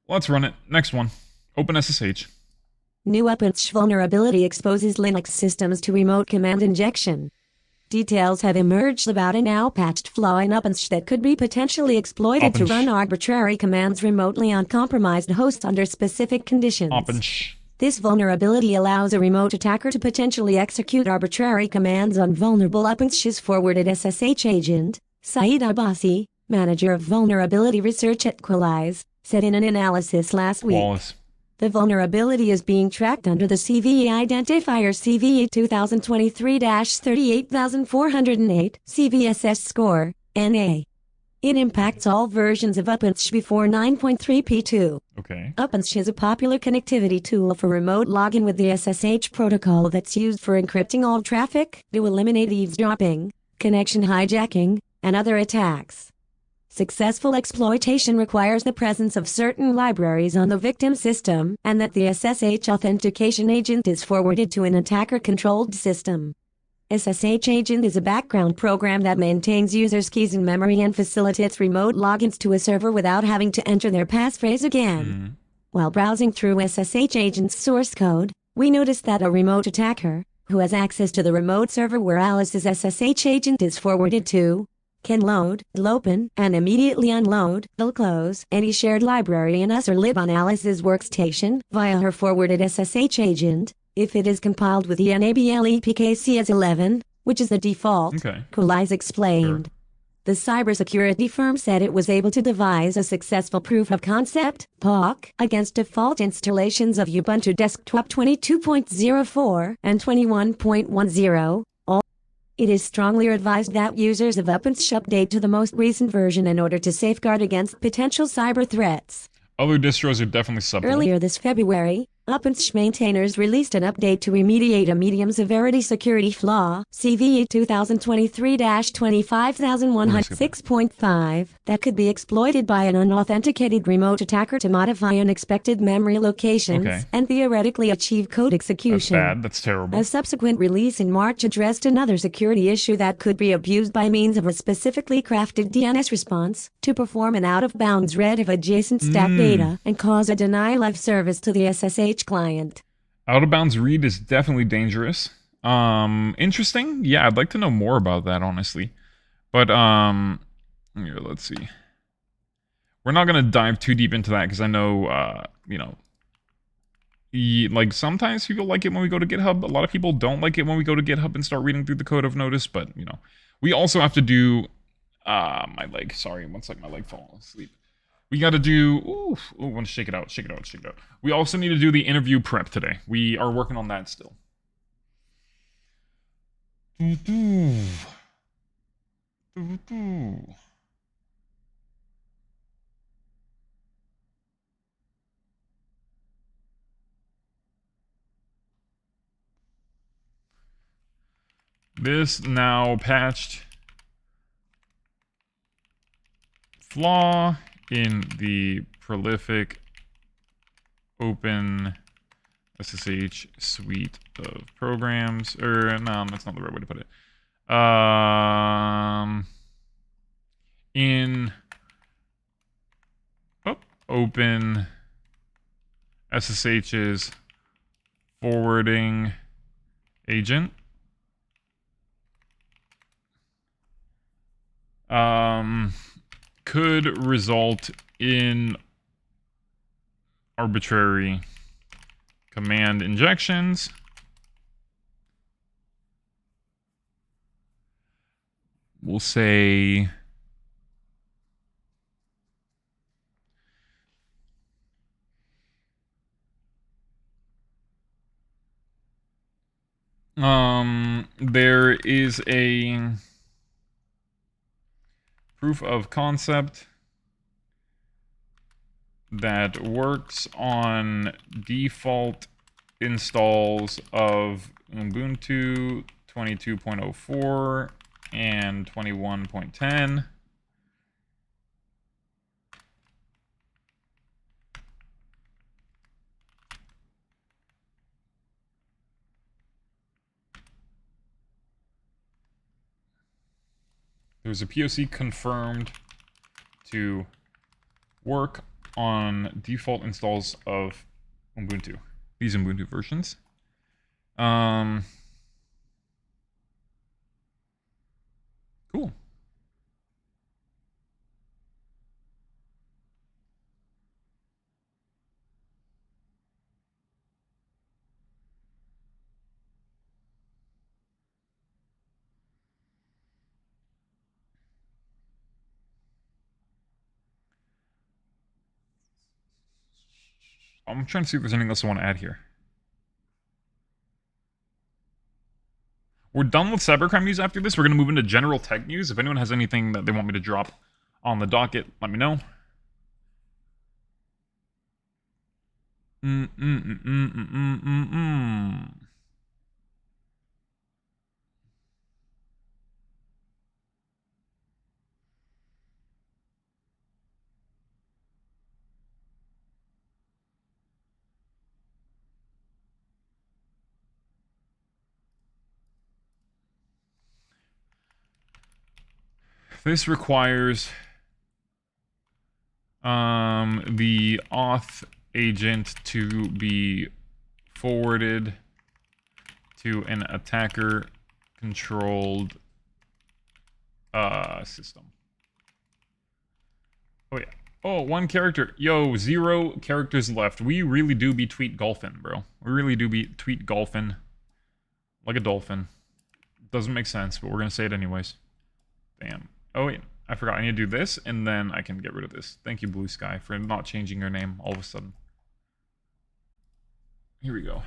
Let's run it. Next one. OpenSSH. New OpenSSH vulnerability exposes Linux systems to remote command injection. Details have emerged about a now-patched flaw in OpenSSH that could be potentially exploited to run arbitrary commands remotely on compromised hosts under specific conditions. OpenSSH. This vulnerability allows a remote attacker to potentially execute arbitrary commands on vulnerable OpenSSH's forwarded SSH agent. Saeed Abbasi, manager of vulnerability research at Qualys, said in an analysis last week. The vulnerability is being tracked under the CVE identifier CVE 2023-38408 CVSS score, NA. It impacts all versions of OpenSSH before 9.3p2. Okay. OpenSSH is a popular connectivity tool for remote login with the SSH protocol that's used for encrypting all traffic to eliminate eavesdropping, connection hijacking, and other attacks. Successful exploitation requires the presence of certain libraries on the victim system and that the SSH authentication agent is forwarded to an attacker-controlled system. SSH agent is a background program that maintains users' keys in memory and facilitates remote logins to a server without having to enter their passphrase again. While browsing through SSH agent's source code, we noticed that a remote attacker, who has access to the remote server where Alice's SSH agent is forwarded to, can load, open, and immediately unload, close any shared library in US or lib on Alice's workstation via her forwarded SSH agent, if it is compiled with ENABLEPKC as 11, which is the default, Qualys explained. Sure. The cybersecurity firm said it was able to devise a successful proof of concept, POC, against default installations of Ubuntu Desktop 22.04 and 21.10. It is strongly advised that users of OpenSSH update to the most recent version in order to safeguard against potential cyber threats. Other distros are definitely subtle. Earlier this February, OpenSSH maintainers released an update to remediate a medium-severity security flaw, CVE 2023-25106.5, that could be exploited by an unauthenticated remote attacker to modify unexpected memory locations and theoretically achieve code execution. That's bad. That's terrible. A subsequent release in March addressed another security issue that could be abused by means of a specifically crafted DNS response to perform an out-of-bounds read of adjacent stack data and cause a denial of service to the SSH client. Out-of-bounds read is definitely dangerous. Interesting. Yeah, I'd like to know more about that, honestly. But, here, let's see. We're not going to dive too deep into that because I know, you know, like sometimes people like it when we go to GitHub. A lot of people don't like it when we go to GitHub and start reading through the code of notice. But, you know, we also have to do, my leg. Sorry, one sec, my leg fell asleep. We got to do, ooh, I want to shake it out, shake it out, shake it out. We also need to do the interview prep today. We are working on that still. This now patched flaw in the prolific OpenSSH suite of programs, or no, that's not the right way to put it. In OpenSSH's forwarding agent. Could result in arbitrary command injections. We'll say there is a proof of concept that works on default installs of Ubuntu 22.04 and 21.10. There's a POC confirmed to work on default installs of Ubuntu. These Ubuntu versions. Cool. I'm trying to see if there's anything else I want to add here. We're done with cybercrime news after this. We're going to move into general tech news. If anyone has anything that they want me to drop on the docket, let me know. This requires the auth agent to be forwarded to an attacker controlled system. Oh yeah. Oh, one character. Yo, 0 characters left. We really do be tweet golfing, bro. We really do be tweet golfing like a dolphin. Doesn't make sense, but we're gonna say it anyways. Damn. Oh wait, I forgot. I need to do this, and then I can get rid of this. Thank you, Blue Sky, for not changing your name all of a sudden. Here we go.